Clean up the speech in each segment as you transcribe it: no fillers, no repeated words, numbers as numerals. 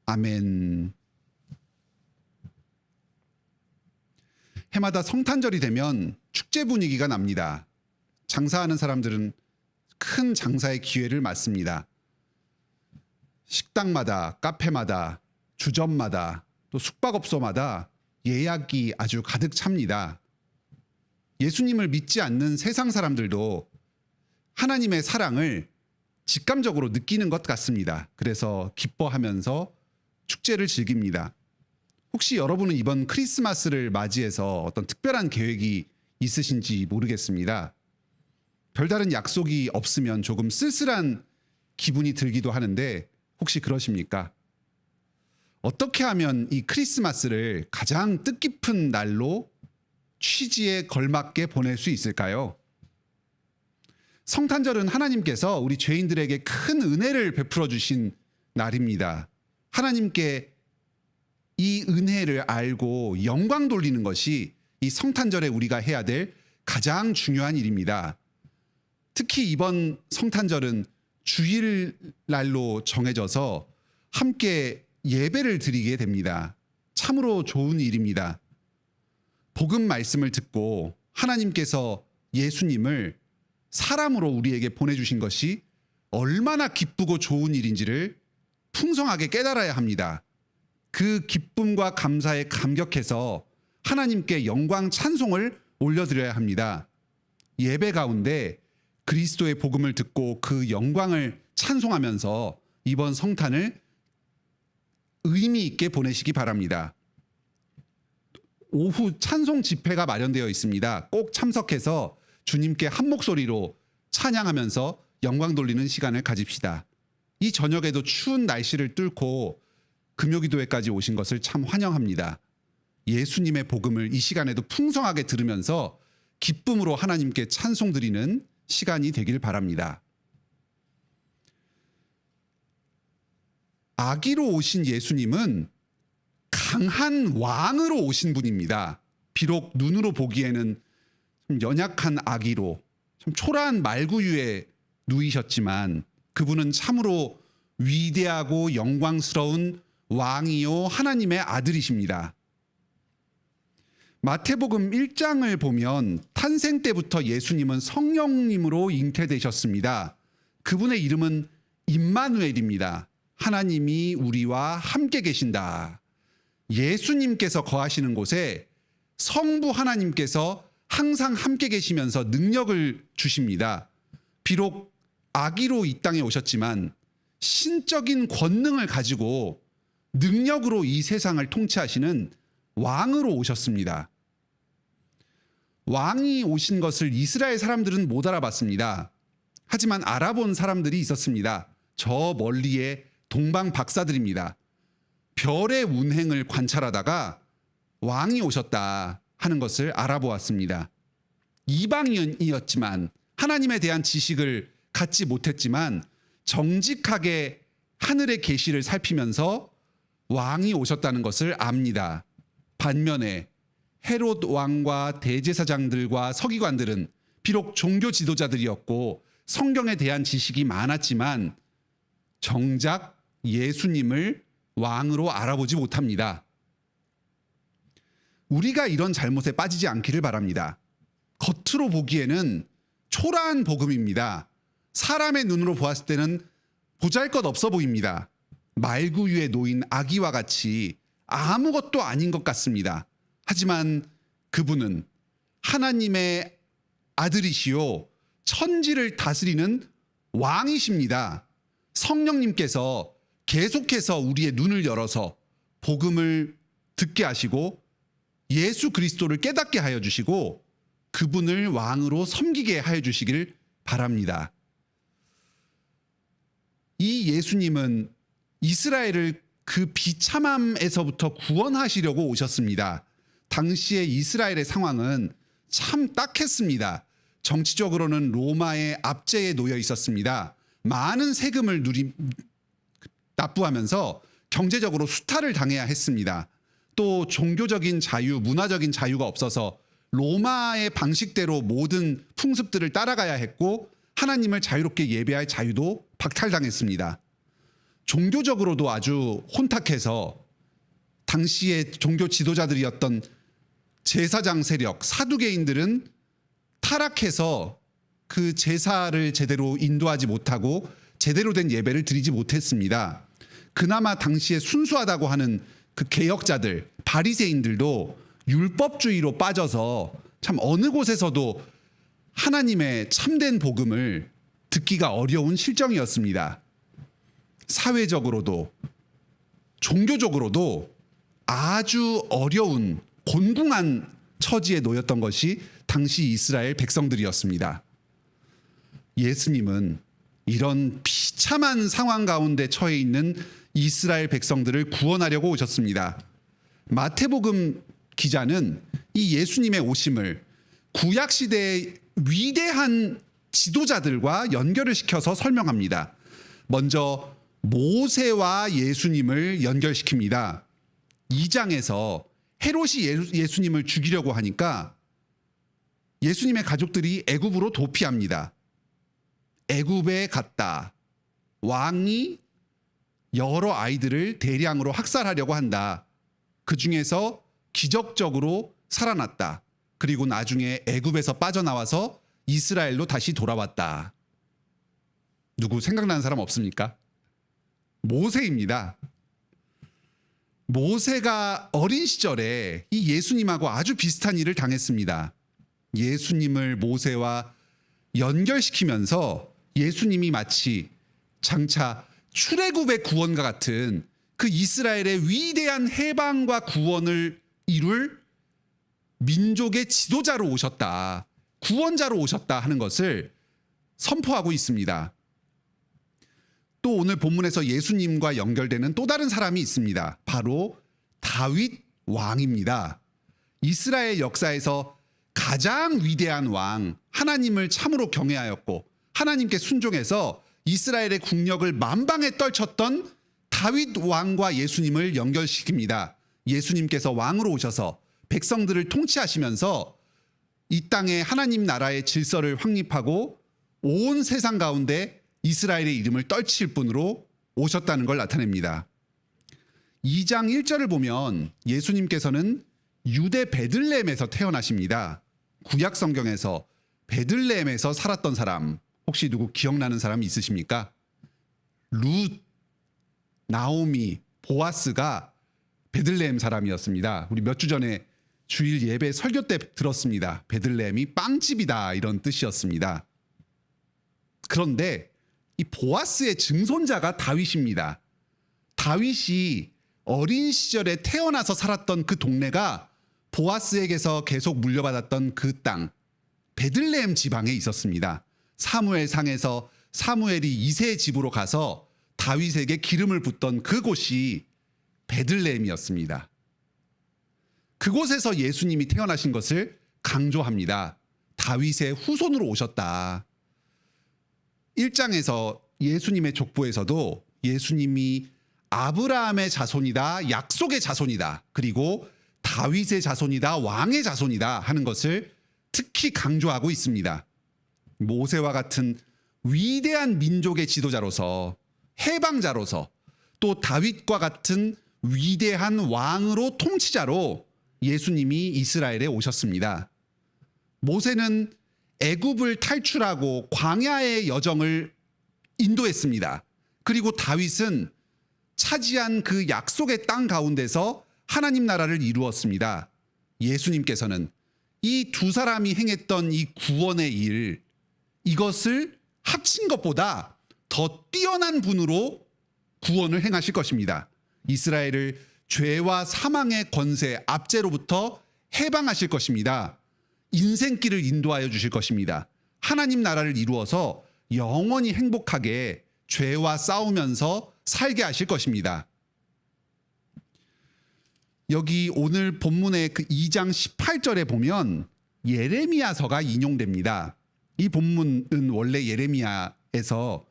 아멘. 해마다 성탄절이 되면 축제 분위기가 납니다. 장사하는 사람들은 큰 장사의 기회를 맞습니다. 식당마다, 카페마다, 주점마다, 또 숙박업소마다 예약이 아주 가득 찹니다. 예수님을 믿지 않는 세상 사람들도 하나님의 사랑을 직감적으로 느끼는 것 같습니다. 그래서 기뻐하면서 축제를 즐깁니다. 혹시 여러분은 이번 크리스마스를 맞이해서 어떤 특별한 계획이 있으신지 모르겠습니다. 별다른 약속이 없으면 조금 쓸쓸한 기분이 들기도 하는데 혹시 그러십니까? 어떻게 하면 이 크리스마스를 가장 뜻깊은 날로 취지에 걸맞게 보낼 수 있을까요? 성탄절은 하나님께서 우리 죄인들에게 큰 은혜를 베풀어 주신 날입니다. 하나님께 이 은혜를 알고 영광 돌리는 것이 이 성탄절에 우리가 해야 될 가장 중요한 일입니다. 특히 이번 성탄절은 주일날로 정해져서 함께 예배를 드리게 됩니다. 참으로 좋은 일입니다. 복음 말씀을 듣고 하나님께서 예수님을 사람으로 우리에게 보내주신 것이 얼마나 기쁘고 좋은 일인지를 풍성하게 깨달아야 합니다. 그 기쁨과 감사에 감격해서 하나님께 영광 찬송을 올려드려야 합니다. 예배 가운데 그리스도의 복음을 듣고 그 영광을 찬송하면서 이번 성탄을 의미 있게 보내시기 바랍니다. 오후 찬송 집회가 마련되어 있습니다. 꼭 참석해서 주님께 한 목소리로 찬양하면서 영광 돌리는 시간을 가집시다. 이 저녁에도 추운 날씨를 뚫고 금요기도회까지 오신 것을 참 환영합니다. 예수님의 복음을 이 시간에도 풍성하게 들으면서 기쁨으로 하나님께 찬송 드리는 시간이 되길 바랍니다. 아기로 오신 예수님은 강한 왕으로 오신 분입니다. 비록 눈으로 보기에는 좀 연약한 아기로 좀 초라한 말구유에 누이셨지만 그분은 참으로 위대하고 영광스러운 왕이요 하나님의 아들이십니다. 마태복음 1장을 보면 탄생 때부터 예수님은 성령님으로 잉태되셨습니다. 그분의 이름은 임마누엘입니다. 하나님이 우리와 함께 계신다. 예수님께서 거하시는 곳에 성부 하나님께서 항상 함께 계시면서 능력을 주십니다. 비록 아기로 이 땅에 오셨지만 신적인 권능을 가지고 능력으로 이 세상을 통치하시는 왕으로 오셨습니다. 왕이 오신 것을 이스라엘 사람들은 못 알아봤습니다. 하지만 알아본 사람들이 있었습니다. 저 멀리에 동방 박사들입니다. 별의 운행을 관찰하다가 왕이 오셨다 하는 것을 알아보았습니다. 이방인이었지만 하나님에 대한 지식을 갖지 못했지만 정직하게 하늘의 계시를 살피면서 왕이 오셨다는 것을 압니다. 반면에 헤롯 왕과 대제사장들과 서기관들은 비록 종교 지도자들이었고 성경에 대한 지식이 많았지만 정작 예수님을 왕으로 알아보지 못합니다. 우리가 이런 잘못에 빠지지 않기를 바랍니다. 겉으로 보기에는 초라한 복음입니다. 사람의 눈으로 보았을 때는 보잘것없어 보입니다. 말구유에 놓인 아기와 같이 아무것도 아닌 것 같습니다. 하지만 그분은 하나님의 아들이시요 천지를 다스리는 왕이십니다. 성령님께서 계속해서 우리의 눈을 열어서 복음을 듣게 하시고 예수 그리스도를 깨닫게 하여 주시고 그분을 왕으로 섬기게 하여 주시길 바랍니다. 이 예수님은 이스라엘을 그 비참함에서부터 구원하시려고 오셨습니다. 당시의 이스라엘의 상황은 참 딱했습니다. 정치적으로는 로마의 압제에 놓여 있었습니다. 많은 세금을 납부하면서 경제적으로 수탈을 당해야 했습니다. 또 종교적인 자유, 문화적인 자유가 없어서 로마의 방식대로 모든 풍습들을 따라가야 했고 하나님을 자유롭게 예배할 자유도 박탈당했습니다. 종교적으로도 아주 혼탁해서 당시의 종교 지도자들이었던 제사장 세력, 사두개인들은 타락해서 그 제사를 제대로 인도하지 못하고 제대로 된 예배를 드리지 못했습니다. 그나마 당시에 순수하다고 하는 그 개혁자들, 바리새인들도 율법주의로 빠져서 참 어느 곳에서도 하나님의 참된 복음을 듣기가 어려운 실정이었습니다. 사회적으로도 종교적으로도 아주 어려운 곤궁한 처지에 놓였던 것이 당시 이스라엘 백성들이었습니다. 예수님은 이런 비참한 상황 가운데 처해 있는 이스라엘 백성들을 구원하려고 오셨습니다. 마태복음 기자는 이 예수님의 오심을 구약시대의 위대한 지도자들과 연결을 시켜서 설명합니다. 먼저 모세와 예수님을 연결시킵니다. 2장에서 헤롯이 예수님을 죽이려고 하니까 예수님의 가족들이 애굽으로 도피합니다. 애굽에 갔다. 왕이 여러 아이들을 대량으로 학살하려고 한다. 그 중에서 기적적으로 살아났다. 그리고 나중에 애굽에서 빠져나와서 이스라엘로 다시 돌아왔다. 누구 생각나는 사람 없습니까? 모세입니다. 모세가 어린 시절에 이 예수님하고 아주 비슷한 일을 당했습니다. 예수님을 모세와 연결시키면서 예수님이 마치 장차 출애굽의 구원과 같은 그 이스라엘의 위대한 해방과 구원을 이룰 민족의 지도자로 오셨다. 구원자로 오셨다 하는 것을 선포하고 있습니다. 또 오늘 본문에서 예수님과 연결되는 또 다른 사람이 있습니다. 바로 다윗 왕입니다. 이스라엘 역사에서 가장 위대한 왕, 하나님을 참으로 경외하였고 하나님께 순종해서 이스라엘의 국력을 만방에 떨쳤던 다윗 왕과 예수님을 연결시킵니다. 예수님께서 왕으로 오셔서 백성들을 통치하시면서 이 땅에 하나님 나라의 질서를 확립하고 온 세상 가운데 이스라엘의 이름을 떨칠 분으로 오셨다는 걸 나타냅니다. 2장 1절을 보면 예수님께서는 유대 베들레헴에서 태어나십니다. 구약 성경에서 베들레헴에서 살았던 사람 혹시 누구 기억나는 사람 있으십니까? 룻, 나오미, 보아스가 베들레헴 사람이었습니다. 우리 몇 주 전에 주일 예배 설교 때 들었습니다. 베들레헴이 빵집이다 이런 뜻이었습니다. 그런데 이 보아스의 증손자가 다윗입니다. 다윗이 어린 시절에 태어나서 살았던 그 동네가 보아스에게서 계속 물려받았던 그 땅 베들레헴 지방에 있었습니다. 사무엘상에서 사무엘이 이새의 집으로 가서 다윗에게 기름을 붓던 그곳이 베들레헴이었습니다. 그곳에서 예수님이 태어나신 것을 강조합니다. 다윗의 후손으로 오셨다. 1장에서 예수님의 족보에서도 예수님이 아브라함의 자손이다, 약속의 자손이다, 그리고 다윗의 자손이다, 왕의 자손이다 하는 것을 특히 강조하고 있습니다. 모세와 같은 위대한 민족의 지도자로서, 해방자로서, 또 다윗과 같은 위대한 왕으로 통치자로 예수님이 이스라엘에 오셨습니다. 모세는 애굽을 탈출하고 광야의 여정을 인도했습니다. 그리고 다윗은 차지한 그 약속의 땅 가운데서 하나님 나라를 이루었습니다. 예수님께서는 이 두 사람이 행했던 이 구원의 일, 이것을 합친 것보다 더 뛰어난 분으로 구원을 행하실 것입니다. 이스라엘을 죄와 사망의 권세, 압제로부터 해방하실 것입니다. 인생길을 인도하여 주실 것입니다. 하나님 나라를 이루어서 영원히 행복하게 죄와 싸우면서 살게 하실 것입니다. 여기 오늘 본문의 그 2장 18절에 보면 예레미야서가 인용됩니다. 이 본문은 원래 예레미야에서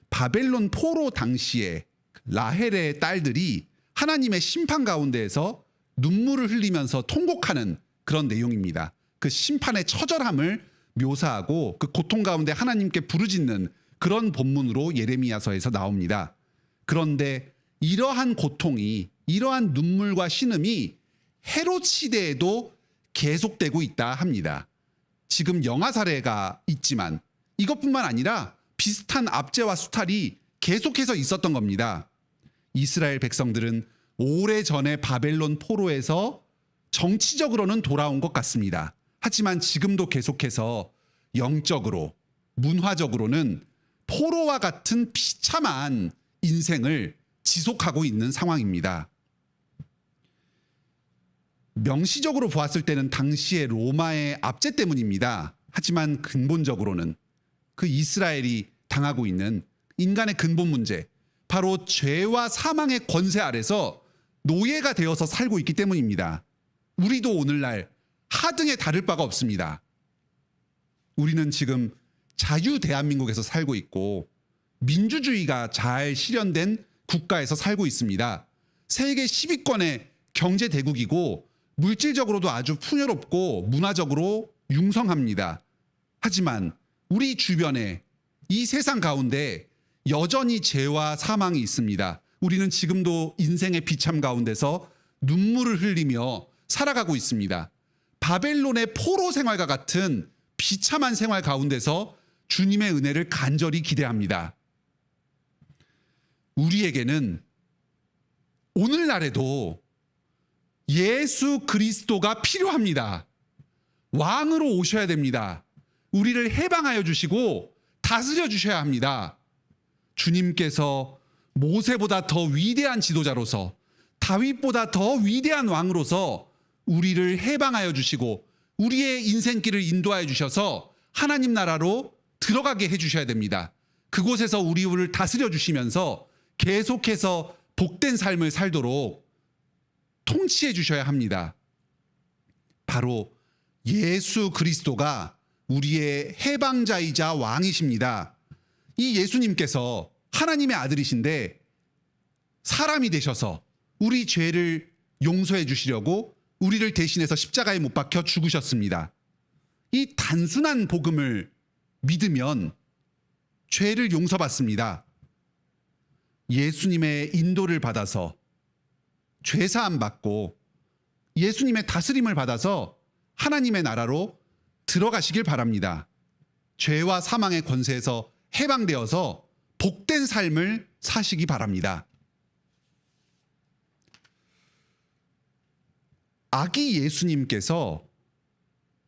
바벨론 포로 당시에 라헬의 딸들이 하나님의 심판 가운데에서 눈물을 흘리면서 통곡하는 그런 내용입니다. 그 심판의 처절함을 묘사하고 그 고통 가운데 하나님께 부르짖는 그런 본문으로 예레미야서에서 나옵니다. 그런데 이러한 고통이, 이러한 눈물과 신음이 헤롯 시대에도 계속되고 있다 합니다. 지금 영아 사례가 있지만 이것뿐만 아니라 비슷한 압제와 수탈이 계속해서 있었던 겁니다. 이스라엘 백성들은 오래전에 바벨론 포로에서 정치적으로는 돌아온 것 같습니다. 하지만 지금도 계속해서 영적으로, 문화적으로는 포로와 같은 비참한 인생을 지속하고 있는 상황입니다. 명시적으로 보았을 때는 당시의 로마의 압제 때문입니다. 하지만 근본적으로는 그 이스라엘이 당하고 있는 인간의 근본 문제, 바로 죄와 사망의 권세 아래서 노예가 되어서 살고 있기 때문입니다. 우리도 오늘날 하등에 다를 바가 없습니다. 우리는 지금 자유 대한민국에서 살고 있고 민주주의가 잘 실현된 국가에서 살고 있습니다. 세계 10위권의 경제 대국이고 물질적으로도 아주 풍요롭고 문화적으로 융성합니다. 하지만 우리 주변에 이 세상 가운데 여전히 죄와 사망이 있습니다. 우리는 지금도 인생의 비참 가운데서 눈물을 흘리며 살아가고 있습니다. 바벨론의 포로 생활과 같은 비참한 생활 가운데서 주님의 은혜를 간절히 기대합니다. 우리에게는 오늘날에도 예수 그리스도가 필요합니다. 왕으로 오셔야 됩니다. 우리를 해방하여 주시고 다스려 주셔야 합니다. 주님께서 모세보다 더 위대한 지도자로서, 다윗보다 더 위대한 왕으로서 우리를 해방하여 주시고 우리의 인생길을 인도하여 주셔서 하나님 나라로 들어가게 해주셔야 됩니다. 그곳에서 우리를 다스려 주시면서 계속해서 복된 삶을 살도록 통치해 주셔야 합니다. 바로 예수 그리스도가 우리의 해방자이자 왕이십니다. 이 예수님께서 하나님의 아들이신데 사람이 되셔서 우리 죄를 용서해 주시려고 우리를 대신해서 십자가에 못 박혀 죽으셨습니다. 이 단순한 복음을 믿으면 죄를 용서받습니다. 예수님의 인도를 받아서 죄사함 받고 예수님의 다스림을 받아서 하나님의 나라로 들어가시길 바랍니다. 죄와 사망의 권세에서 해방되어서 복된 삶을 사시기 바랍니다. 아기 예수님께서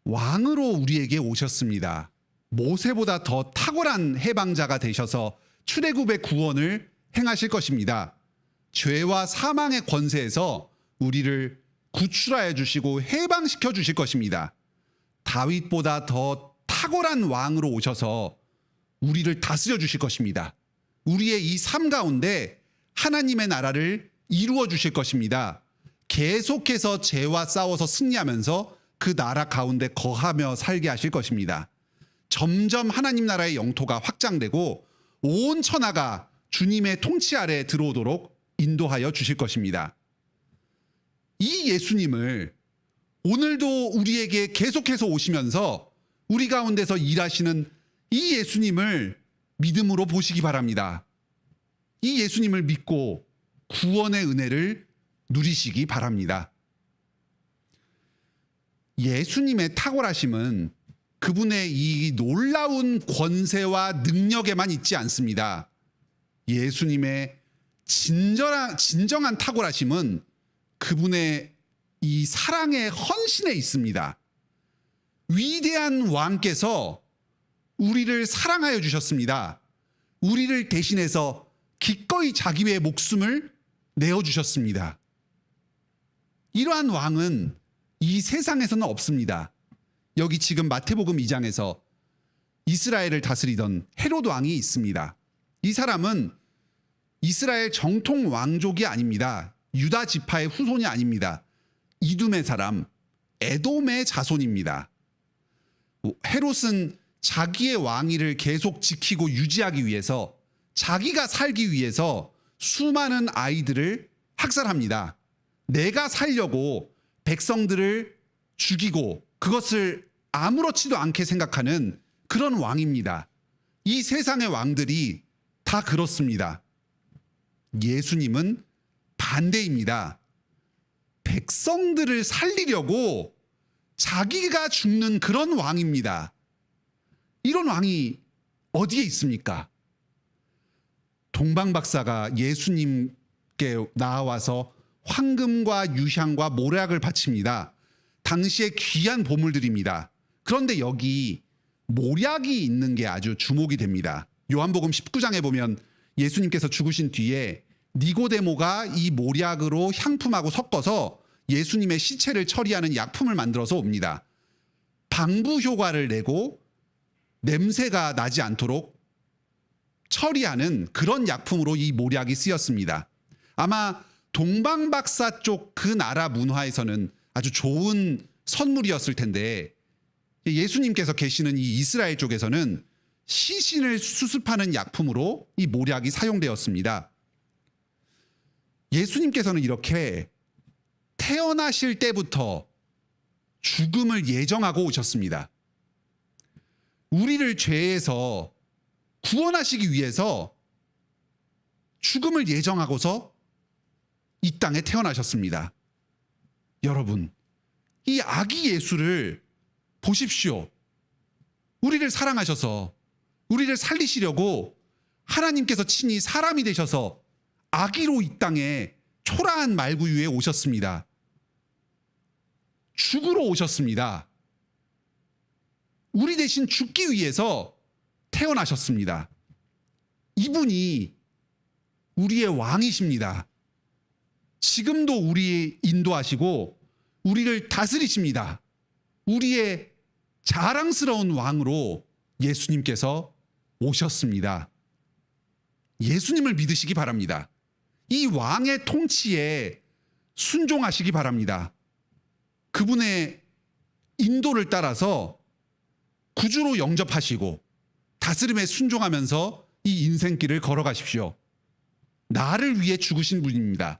왕으로 우리에게 오셨습니다. 모세보다 더 탁월한 해방자가 되셔서 출애굽의 구원을 행하실 것입니다. 죄와 사망의 권세에서 우리를 구출하여 주시고 해방시켜 주실 것입니다. 다윗보다 더 탁월한 왕으로 오셔서 우리를 다스려 주실 것입니다. 우리의 이 삶 가운데 하나님의 나라를 이루어 주실 것입니다. 계속해서 죄와 싸워서 승리하면서 그 나라 가운데 거하며 살게 하실 것입니다. 점점 하나님 나라의 영토가 확장되고 온 천하가 주님의 통치 아래 들어오도록 인도하여 주실 것입니다. 이 예수님을 오늘도 우리에게 계속해서 오시면서 우리 가운데서 일하시는 이 예수님을 믿음으로 보시기 바랍니다. 이 예수님을 믿고 구원의 은혜를 누리시기 바랍니다. 예수님의 탁월하심은 그분의 이 놀라운 권세와 능력에만 있지 않습니다. 예수님의 진정한 탁월하심은 그분의 이 사랑의 헌신에 있습니다. 위대한 왕께서 우리를 사랑하여 주셨습니다. 우리를 대신해서 기꺼이 자기의 목숨을 내어주셨습니다. 이러한 왕은 이 세상에서는 없습니다. 여기 지금 마태복음 2장에서 이스라엘을 다스리던 헤롯 왕이 있습니다. 이 사람은 이스라엘 정통 왕족이 아닙니다. 유다 지파의 후손이 아닙니다. 이둠의 사람, 에돔의 자손입니다. 헤롯은 자기의 왕위를 계속 지키고 유지하기 위해서, 자기가 살기 위해서 수많은 아이들을 학살합니다. 내가 살려고 백성들을 죽이고 그것을 아무렇지도 않게 생각하는 그런 왕입니다. 이 세상의 왕들이 다 그렇습니다. 예수님은 반대입니다. 백성들을 살리려고 자기가 죽는 그런 왕입니다. 이런 왕이 어디에 있습니까? 동방박사가 예수님께 나와서 황금과 유향과 모략을 바칩니다. 당시에 귀한 보물들입니다. 그런데 여기 모략이 있는 게 아주 주목이 됩니다. 요한복음 19장에 보면 예수님께서 죽으신 뒤에 니고데모가 이 모략으로 향품하고 섞어서 예수님의 시체를 처리하는 약품을 만들어서 옵니다. 방부 효과를 내고 냄새가 나지 않도록 처리하는 그런 약품으로 이 모략이 쓰였습니다. 아마 동방박사 쪽 그 나라 문화에서는 아주 좋은 선물이었을 텐데 예수님께서 계시는 이 이스라엘 쪽에서는 시신을 수습하는 약품으로 이 모략이 사용되었습니다. 예수님께서는 이렇게 태어나실 때부터 죽음을 예정하고 오셨습니다. 우리를 죄에서 구원하시기 위해서 죽음을 예정하고서 이 땅에 태어나셨습니다. 여러분, 이 아기 예수를 보십시오. 우리를 사랑하셔서 우리를 살리시려고 하나님께서 친히 사람이 되셔서 아기로 이 땅에 초라한 말구유에 오셨습니다. 죽으러 오셨습니다. 우리 대신 죽기 위해서 태어나셨습니다. 이분이 우리의 왕이십니다. 지금도 우리 인도하시고 우리를 다스리십니다. 우리의 자랑스러운 왕으로 예수님께서 오셨습니다. 예수님을 믿으시기 바랍니다. 이 왕의 통치에 순종하시기 바랍니다. 그분의 인도를 따라서 구주로 영접하시고 다스림에 순종하면서 이 인생길을 걸어가십시오. 나를 위해 죽으신 분입니다.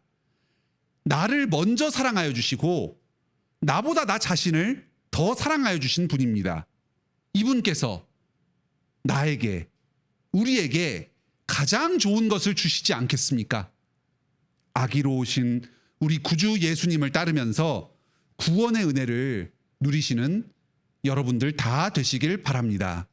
나를 먼저 사랑하여 주시고 나보다 나 자신을 더 사랑하여 주신 분입니다. 이분께서 나에게, 우리에게 가장 좋은 것을 주시지 않겠습니까? 아기로 오신 우리 구주 예수님을 따르면서 구원의 은혜를 누리시는 여러분들 다 되시길 바랍니다.